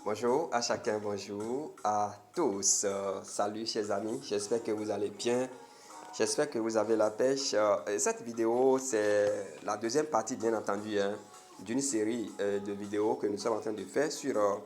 Bonjour à chacun, bonjour à tous. Salut chers amis, j'espère que vous allez bien. J'espère que vous avez la pêche. Cette vidéo, c'est la deuxième partie, bien entendu, d'une série de vidéos que nous sommes en train de faire sur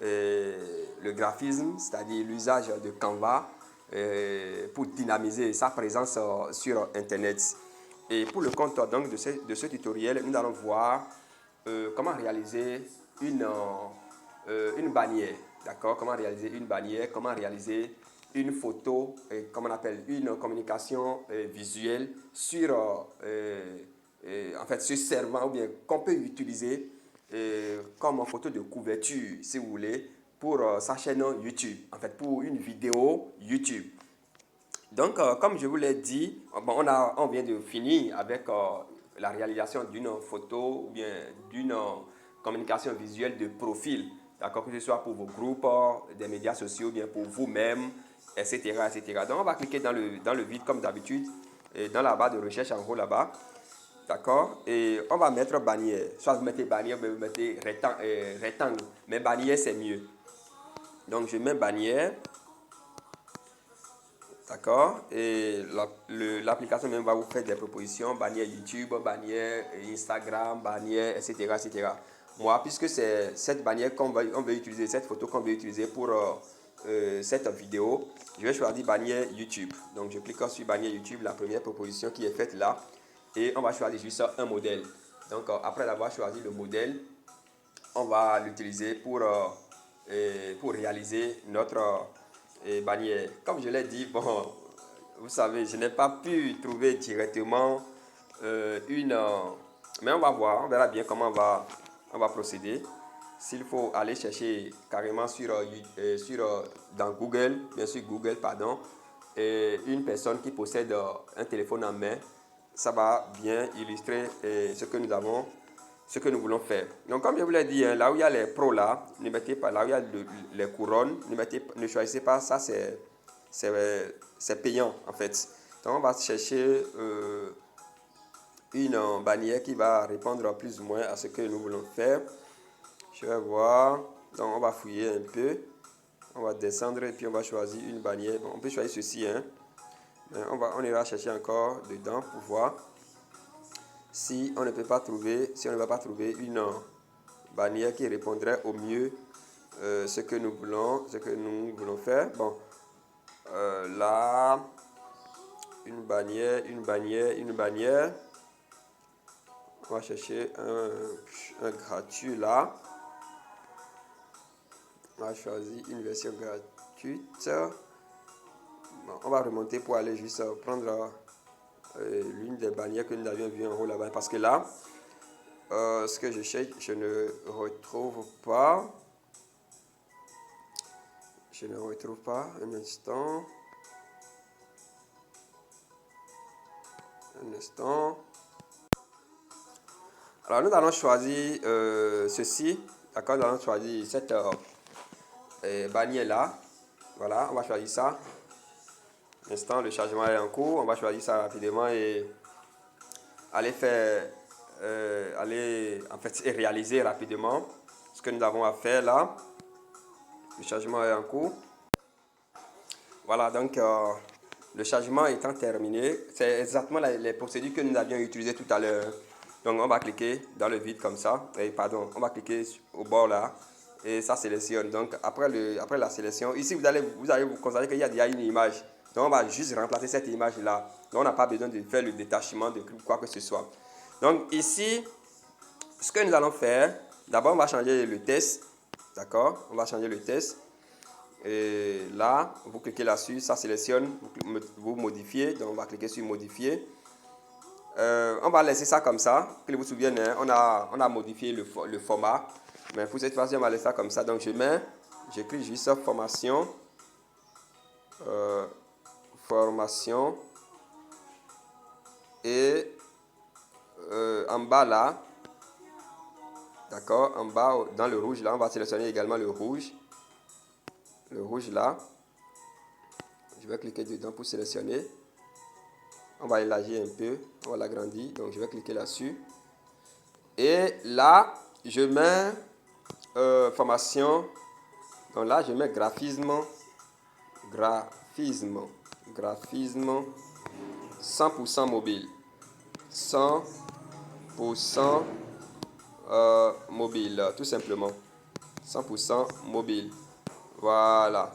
le graphisme, c'est-à-dire l'usage de Canva pour dynamiser sa présence sur Internet. Et pour le compte donc, de ce tutoriel, nous allons voir comment réaliser une bannière. D'accord? Comment réaliser une bannière, comment réaliser une photo, comme on appelle une communication visuelle sur, en fait, ce servant ou bien qu'on peut utiliser comme photo de couverture, si vous voulez, pour sa chaîne YouTube, en fait, pour une vidéo YouTube. Donc, comme je vous l'ai dit, bon, on vient de finir avec la réalisation d'une photo ou bien d'une communication visuelle de profil, d'accord, que ce soit pour vos groupes, des médias sociaux, bien pour vous-même, etc., etc. Donc, on va cliquer dans le vide comme d'habitude, dans la barre de recherche en haut là-bas, d'accord, et on va mettre bannière. Soit vous mettez bannière, ou vous mettez rectangle, mais bannière c'est mieux. Donc, je mets bannière. D'accord? Et l'application même va vous faire des propositions, bannière YouTube, bannière Instagram, bannière, etc., etc. Moi, puisque c'est cette bannière on veut utiliser, cette photo qu'on veut utiliser pour cette vidéo, je vais choisir bannière YouTube. Donc, je clique sur bannière YouTube, la première proposition qui est faite là. Et on va choisir juste un modèle. Donc, après avoir choisi le modèle, on va l'utiliser pour réaliser notre bannière. Comme je l'ai dit, bon, vous savez, je n'ai pas pu trouver directement mais on va voir, on verra bien comment on va procéder. S'il faut aller chercher carrément dans Google, bien sûr Google, pardon, une personne qui possède un téléphone en main, ça va bien illustrer ce que nous voulons faire. Donc, comme je vous l'ai dit, là où il y a les pros là, ne mettez pas, là où il y a les couronnes, ne choisissez pas, ça c'est payant en fait. Donc, on va chercher une bannière qui va répondre plus ou moins à ce que nous voulons faire. Je vais voir, donc on va fouiller un peu, on va descendre et puis on va choisir une bannière. Bon, on peut choisir ceci, hein. On ira chercher encore dedans pour voir si on ne peut pas trouver, si on ne va pas trouver une bannière qui répondrait au mieux ce que nous voulons faire. Bon, là, une bannière, une bannière, une bannière. On va chercher un gratuit là. On va choisir une version gratuite. Bon, on va remonter pour aller juste prendre l'une des bannières que nous avions vues en haut là-bas. Parce que là, ce que je cherche, je ne retrouve pas. Je ne retrouve pas. Un instant. Un instant. Alors, nous allons choisir ceci. D'accord, nous allons choisir cette bannière là. Voilà, on va choisir ça. L'instant, le chargement est en cours. On va choisir ça rapidement et aller faire, aller en fait réaliser rapidement ce que nous avons à faire là. Le chargement est en cours. Voilà, donc le chargement étant terminé, c'est exactement les procédures que nous avions utilisées tout à l'heure. Donc on va cliquer dans le vide comme ça. Et pardon, on va cliquer au bord là. Et ça sélectionne. Donc après la sélection, ici vous allez vous constater qu'il y a déjà une image. Donc on va juste remplacer cette image là. Donc on n'a pas besoin de faire le détachement de quoi que ce soit. Donc ici, ce que nous allons faire, d'abord on va changer le test. D'accord? On va changer le test. Et là, vous cliquez là-dessus, ça sélectionne, vous modifiez, donc on va cliquer sur modifier. On va laisser ça comme ça, que vous vous souvenez, hein, on a modifié le format, mais pour cette fois-ci, on va laisser ça comme ça. Donc je clique juste sur formation, formation, et en bas là, d'accord, en bas dans le rouge là, on va sélectionner également le rouge là. Je vais cliquer dedans pour sélectionner. On va élargir un peu, on va l'agrandir. Donc je vais cliquer là-dessus. Et là, je mets formation. Donc là, je mets graphisme 100% mobile. 100% mobile, tout simplement. 100% mobile. Voilà.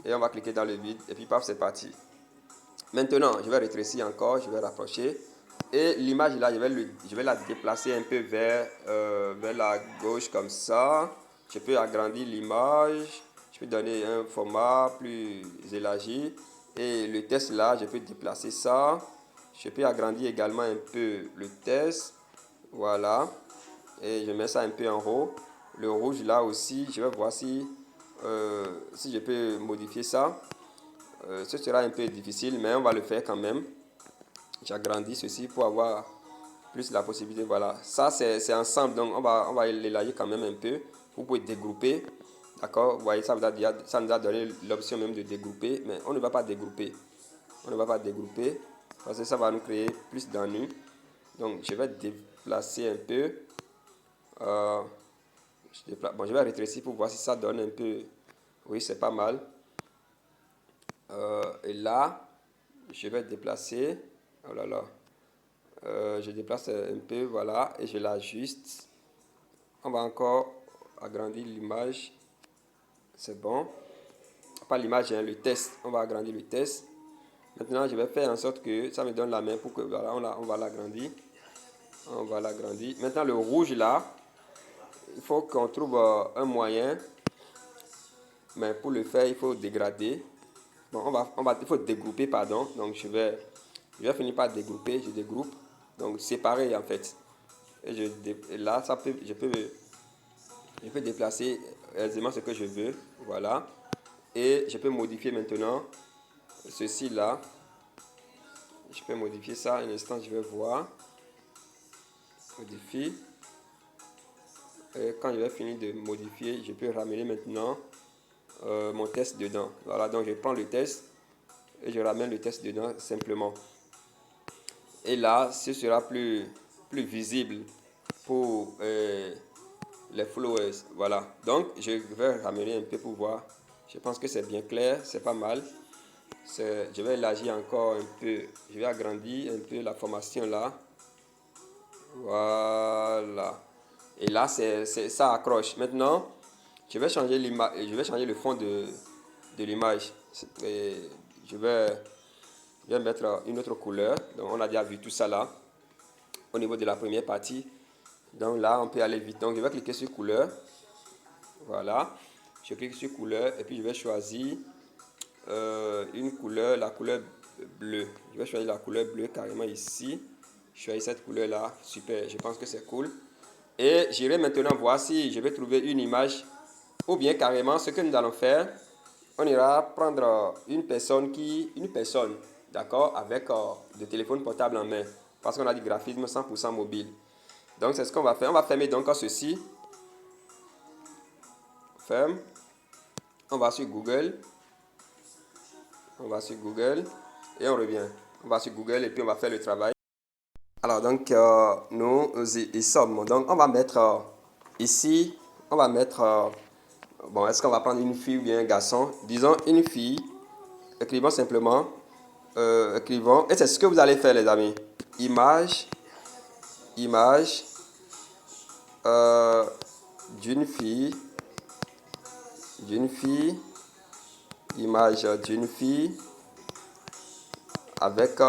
Et on va cliquer dans le vide. Et puis, paf, c'est parti. Maintenant, je vais rétrécir encore. Je vais rapprocher. Et l'image là, je vais la déplacer un peu vers la gauche comme ça. Je peux agrandir l'image. Je peux donner un format plus élargi. Et le test là, je peux déplacer ça. Je peux agrandir également un peu le test. Voilà. Et je mets ça un peu en haut. Le rouge là aussi, je vais voir si je peux modifier ça. Ce sera un peu difficile, mais on va le faire quand même. J'agrandis ceci pour avoir plus la possibilité. Voilà, ça c'est ensemble, donc on va l'élargir quand même un peu. Vous pouvez dégrouper, d'accord. Vous voyez, ça nous a donné l'option même de dégrouper, mais on ne va pas dégrouper. On ne va pas dégrouper parce que ça va nous créer plus d'ennuis. Donc je vais déplacer un peu. Je vais rétrécir pour voir si ça donne un peu. Oui, c'est pas mal. Et là, je vais déplacer. Oh là là. Je déplace un peu, voilà, et je l'ajuste. On va encore agrandir l'image. C'est bon. Pas l'image, hein, le test. On va agrandir le test. Maintenant, je vais faire en sorte que ça me donne la main pour que, voilà, on va l'agrandir. On va l'agrandir. Maintenant, le rouge là, il faut qu'on trouve un moyen. Mais pour le faire, il faut dégrader. Bon, il faut dégrouper, pardon. Donc, je vais finir par dégrouper. Je dégroupe. Donc, séparer en fait. Et là, je peux déplacer aisément ce que je veux. Voilà. Et je peux modifier maintenant ceci là. Je peux modifier ça. Un instant, je vais voir. Modifie. Et quand je vais finir de modifier, je peux ramener maintenant mon test dedans. Voilà, donc je prends le test et je ramène le test dedans simplement. Et là, ce sera plus visible pour les followers. Voilà, donc je vais ramener un peu pour voir. Je pense que c'est bien clair, c'est pas mal. Je vais élargir encore un peu. Je vais agrandir un peu la formation là. Voilà. Et là, ça accroche. Maintenant, je vais changer l'image. Je vais changer le fond de l'image. Je vais mettre une autre couleur. Donc, on a déjà vu tout ça là. Au niveau de la première partie. Donc là, on peut aller vite. Donc, je vais cliquer sur couleur. Voilà. Je clique sur couleur et puis je vais choisir une couleur, la couleur bleue. Je vais choisir la couleur bleue carrément ici. Je choisis cette couleur là. Super. Je pense que c'est cool. Et j'irai maintenant voir si je vais trouver une image ou bien carrément ce que nous allons faire. On ira prendre une personne, d'accord, avec des téléphones portables en main. Parce qu'on a du graphisme 100% mobile. Donc c'est ce qu'on va faire. On va fermer donc ceci. Ferme. On va sur Google. On va sur Google et on revient. On va sur Google et puis on va faire le travail. Alors donc nous y sommes. Donc on va mettre ici, on va mettre bon, est-ce qu'on va prendre une fille ou bien un garçon? Disons une fille. Écrivons simplement. Écrivons. Et c'est ce que vous allez faire, les amis. Image d'une fille. Image d'une fille avec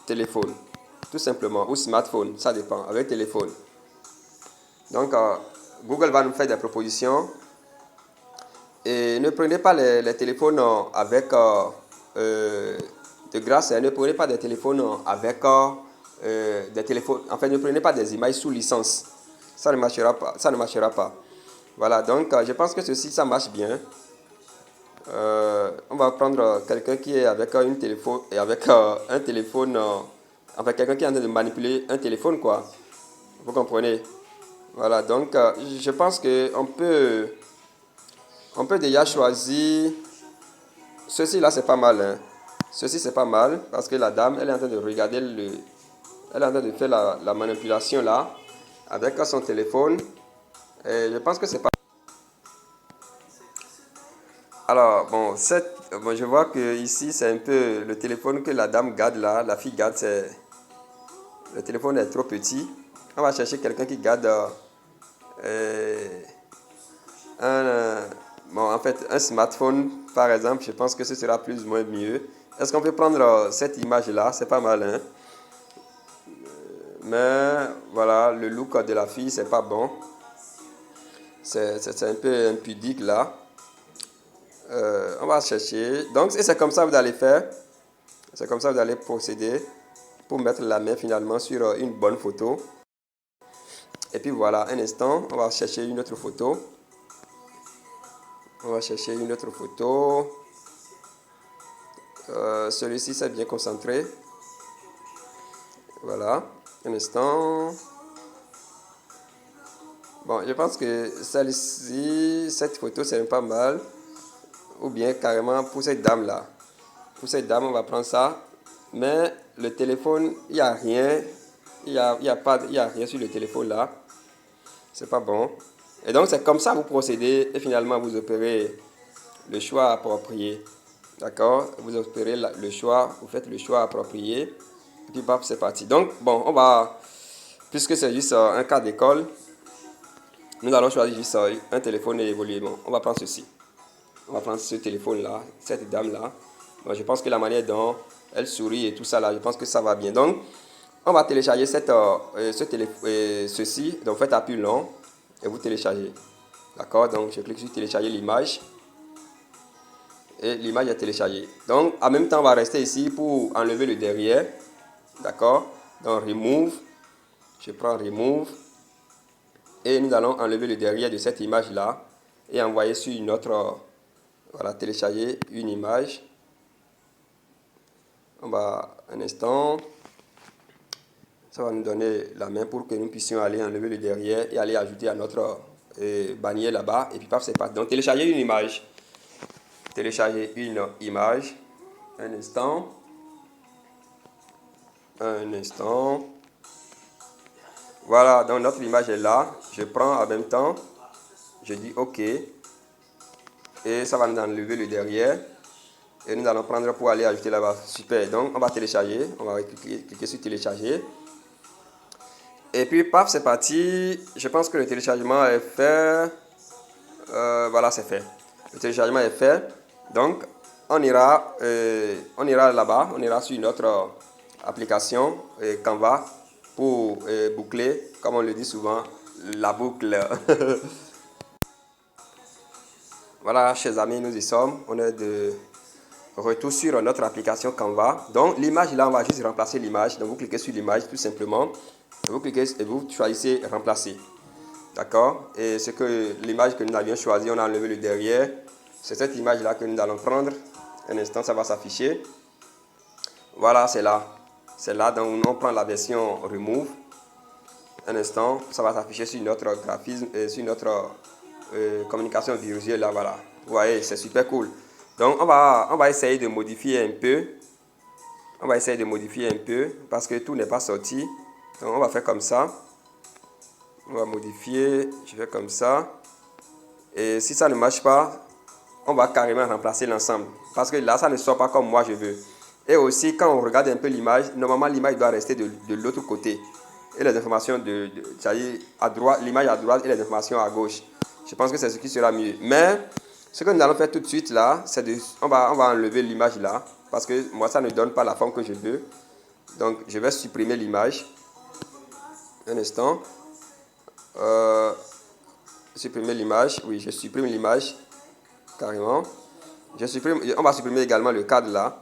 téléphone. Tout simplement. Ou smartphone. Ça dépend. Avec téléphone. Donc, Google va nous faire des propositions. Et ne prenez pas les téléphones avec de grâce, ne prenez pas des téléphones avec des téléphones. En fait, ne prenez pas des images sous licence. Ça ne marchera pas. Ça ne marchera pas. Voilà, donc je pense que ceci, ça marche bien. On va prendre quelqu'un qui est avec un téléphone et avec un téléphone, enfin quelqu'un qui est en train de manipuler un téléphone, quoi. Vous comprenez? Voilà, donc je pense que on peut déjà choisir. Ceci là, c'est pas mal. Hein. Ceci, c'est pas mal parce que la dame, elle est en train de regarder elle est en train de faire la manipulation là avec son téléphone. Et je pense que c'est pas... Alors, bon, je vois que ici, c'est un peu le téléphone que la dame garde là, la fille garde, le téléphone est trop petit. On va chercher quelqu'un qui garde euh, bon, en fait, un smartphone, par exemple. Je pense que ce sera plus ou moins mieux. Est-ce qu'on peut prendre cette image-là? C'est pas mal, hein? Mais voilà, le look de la fille, c'est pas bon. C'est un peu impudique là. On va chercher. Donc, c'est comme ça que vous allez faire. C'est comme ça que vous allez procéder pour mettre la main finalement sur une bonne photo. Et puis voilà, un instant, on va chercher une autre photo. On va chercher une autre photo. Celui-ci, c'est bien concentré. Voilà, un instant. Bon, je pense que celle-ci, cette photo, c'est pas mal. Ou bien carrément pour cette dame-là. Pour cette dame, on va prendre ça. Mais le téléphone, il n'y a rien. Il y a rien sur le téléphone là. C'est pas bon. Et donc, c'est comme ça que vous procédez et finalement, vous opérez le choix approprié. D'accord? Vous opérez le choix, vous faites le choix approprié. Et puis, paf, c'est parti. Donc, bon, puisque c'est juste un cas d'école, nous allons choisir juste un téléphone et évoluer. Bon, on va prendre ceci. On va prendre ce téléphone-là, cette dame-là. Bon, je pense que la manière dont elle sourit et tout ça, là, je pense que ça va bien. Donc, on va télécharger ceci. Donc, faites appui long et vous téléchargez. D'accord? Donc, je clique sur télécharger l'image. Et l'image est téléchargée. Donc, en même temps, on va rester ici pour enlever le derrière. D'accord? Donc, remove. Je prends remove. Et nous allons enlever le derrière de cette image-là et envoyer sur une autre. Voilà, télécharger une image. On va un instant. Ça va nous donner la main pour que nous puissions aller enlever le derrière et aller ajouter à notre bannière là-bas. Et puis, paf, c'est parti. Donc, télécharger une image. Télécharger une image. Un instant. Un instant. Voilà, donc notre image est là. Je prends en même temps. Je dis OK. Et ça va nous enlever le derrière. Et nous allons prendre pour aller ajouter là-bas. Super. Donc, on va télécharger. On va cliquer sur télécharger. Et puis, paf, c'est parti. Je pense que le téléchargement est fait. Voilà, c'est fait. Le téléchargement est fait. Donc, on ira là-bas. On ira sur une autre application, Canva, pour boucler, comme on le dit souvent, la boucle. Voilà, chers amis, nous y sommes. On est de retour sur notre application Canva. Donc, l'image, là, on va juste remplacer l'image. Donc, vous cliquez sur l'image, tout simplement. Vous cliquez et vous choisissez remplacer. D'accord? Et c'est que l'image que nous avions choisie, on a enlevé le derrière. C'est cette image-là que nous allons prendre. Un instant, ça va s'afficher. Voilà, c'est là. C'est là, donc on prend la version Remove. Un instant, ça va s'afficher sur notre graphisme et sur notre communication visuelle. Là, voilà. Vous voyez, c'est super cool. Donc, on va essayer de modifier un peu. On va essayer de modifier un peu parce que tout n'est pas sorti. Donc, on va faire comme ça. On va modifier. Je fais comme ça. Et si ça ne marche pas, on va carrément remplacer l'ensemble. Parce que là, ça ne sort pas comme moi je veux. Et aussi, quand on regarde un peu l'image, normalement, l'image doit rester de l'autre côté. Et les informations c'est-à-dire à droite, l'image à droite et les informations à gauche. Je pense que c'est ce qui sera mieux. Mais, ce que nous allons faire tout de suite là, c'est on va enlever l'image là. Parce que moi, ça ne donne pas la forme que je veux. Donc, je vais supprimer l'image. Un instant. Supprimer l'image. Oui, je supprime l'image. Carrément. On va supprimer également le cadre là.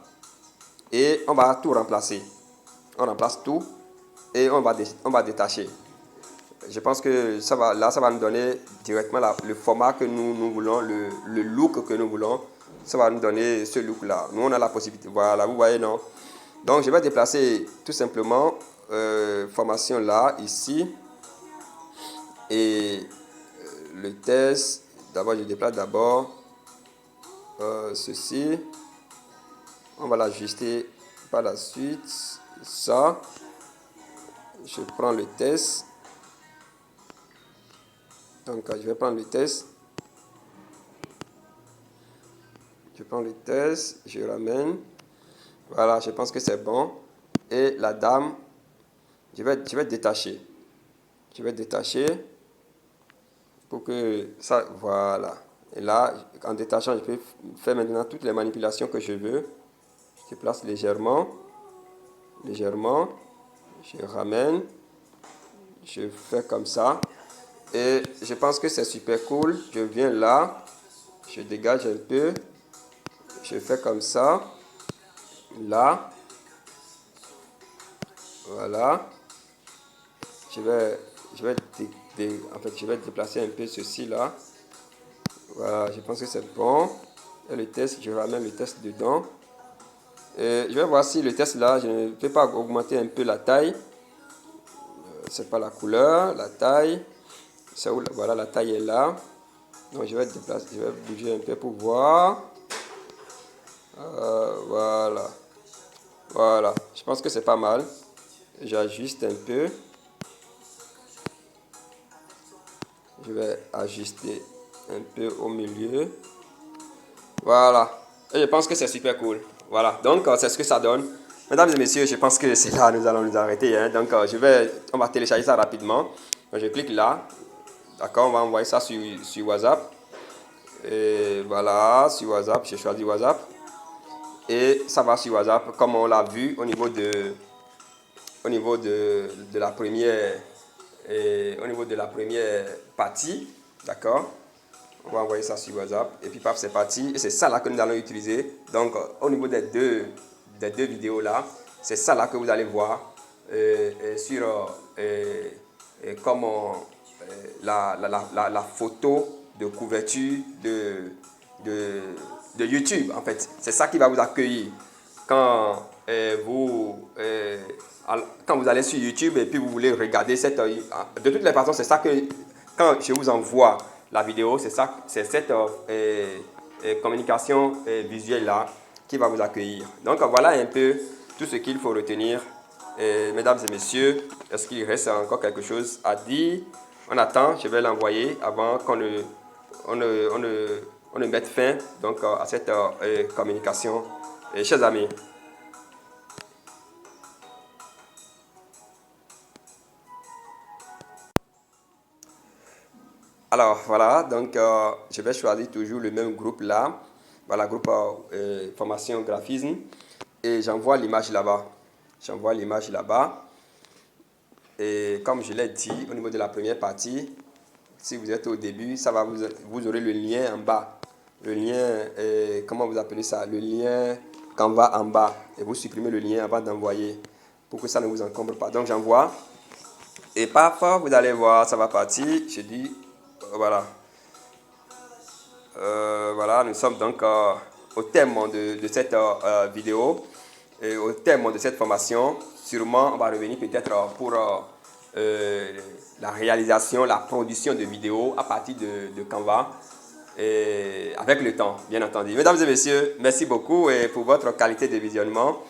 Et on va tout remplacer. On remplace tout. Et on va détacher. Je pense que ça va nous donner directement le format que nous voulons, le look que nous voulons. Ça va nous donner ce look là. Nous, on a la possibilité. Voilà, vous voyez, non? Donc, je vais déplacer tout simplement formation là, ici. Et le test, d'abord, je déplace d'abord ceci. On va l'ajuster par la suite. Ça. Je prends le test. Donc, je vais prendre le test. Je prends le test, je ramène. Voilà, je pense que c'est bon. Et la dame, je vais détacher. Je vais détacher pour que ça, voilà. Et là, en détachant, je peux faire maintenant toutes les manipulations que je veux. Je déplace légèrement, légèrement. Je ramène. Je fais comme ça. Et je pense que c'est super cool. Je viens là. Je dégage un peu. Je fais comme ça. Là. Voilà. Je vais déplacer un peu ceci là. Voilà, je pense que c'est bon. Et le test, je ramène le test dedans. Et je vais voir si le test là, je ne peux pas augmenter un peu la taille. C'est pas la couleur, la taille. C'est où, voilà, la taille est là. Donc je vais déplacer, je vais bouger un peu pour voir. Voilà. Voilà. Je pense que c'est pas mal. J'ajuste un peu. Je vais ajuster un peu au milieu. Voilà. Et je pense que c'est super cool. Voilà. Donc, c'est ce que ça donne. Mesdames et messieurs, je pense que c'est là, nous allons nous arrêter. Hein. Donc, on va télécharger ça rapidement. Donc, je clique là. D'accord, on va envoyer ça sur WhatsApp. Et voilà, sur WhatsApp, j'ai choisi WhatsApp. Et ça va sur WhatsApp, comme on l'a vu au niveau de la première, partie. D'accord. On va envoyer ça sur WhatsApp. Et puis, paf, c'est parti. Et c'est ça là que nous allons utiliser. Donc, au niveau des deux vidéos là, c'est ça là que vous allez voir sur comment la photo de couverture de YouTube. En fait, c'est ça qui va vous accueillir quand vous allez sur YouTube et puis vous voulez regarder cette... De toutes les façons, c'est ça que... Quand je vous envoie la vidéo, c'est cette communication visuelle là qui va vous accueillir. Donc voilà un peu tout ce qu'il faut retenir. Mesdames et messieurs, est-ce qu'il reste encore quelque chose à dire? On attend, je vais l'envoyer avant qu'on ne mette fin donc, à cette communication. Chers amis, alors voilà, donc je vais choisir toujours le même groupe là. Voilà, groupe formation graphisme. Et j'envoie l'image là-bas. J'envoie l'image là-bas. Et comme je l'ai dit, au niveau de la première partie, si vous êtes au début, ça va vous aurez le lien en bas. Le lien, comment vous appelez ça? Le lien Canva en bas. Et vous supprimez le lien avant d'envoyer pour que ça ne vous encombre pas. Donc j'envoie. Et parfois, vous allez voir, ça va partir. Je dis, voilà. Voilà, nous sommes donc au terme de cette vidéo. Et au terme de cette formation, sûrement, on va revenir peut-être pour la réalisation, la production de vidéos à partir de Canva. Et avec le temps, bien entendu. Mesdames et messieurs, merci beaucoup et pour votre qualité de visionnement.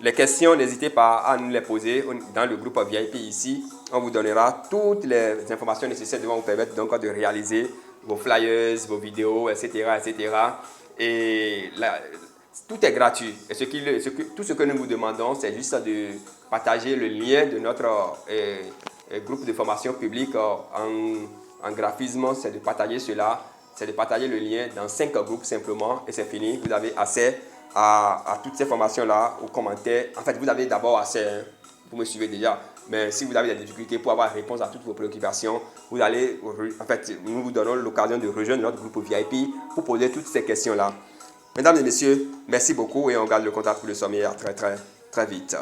Les questions, n'hésitez pas à nous les poser dans le groupe VIP ici. On vous donnera toutes les informations nécessaires qui vont vous permettre donc de réaliser vos flyers, vos vidéos, etc. etc. Et là, tout est gratuit. Et tout ce que nous vous demandons, c'est juste de partager le lien de notre groupe de formation publique en graphisme. C'est de partager cela. C'est de partager le lien dans 5 groupes simplement et c'est fini. Vous avez accès à toutes ces formations-là, aux commentaires. En fait, vous avez d'abord accès, hein, vous me suivez déjà, mais si vous avez des difficultés pour avoir réponse à toutes vos préoccupations, vous allez, en fait, nous vous donnons l'occasion de rejoindre notre groupe VIP pour poser toutes ces questions-là. Mesdames et messieurs, merci beaucoup et on garde le contact pour le sommet à très vite.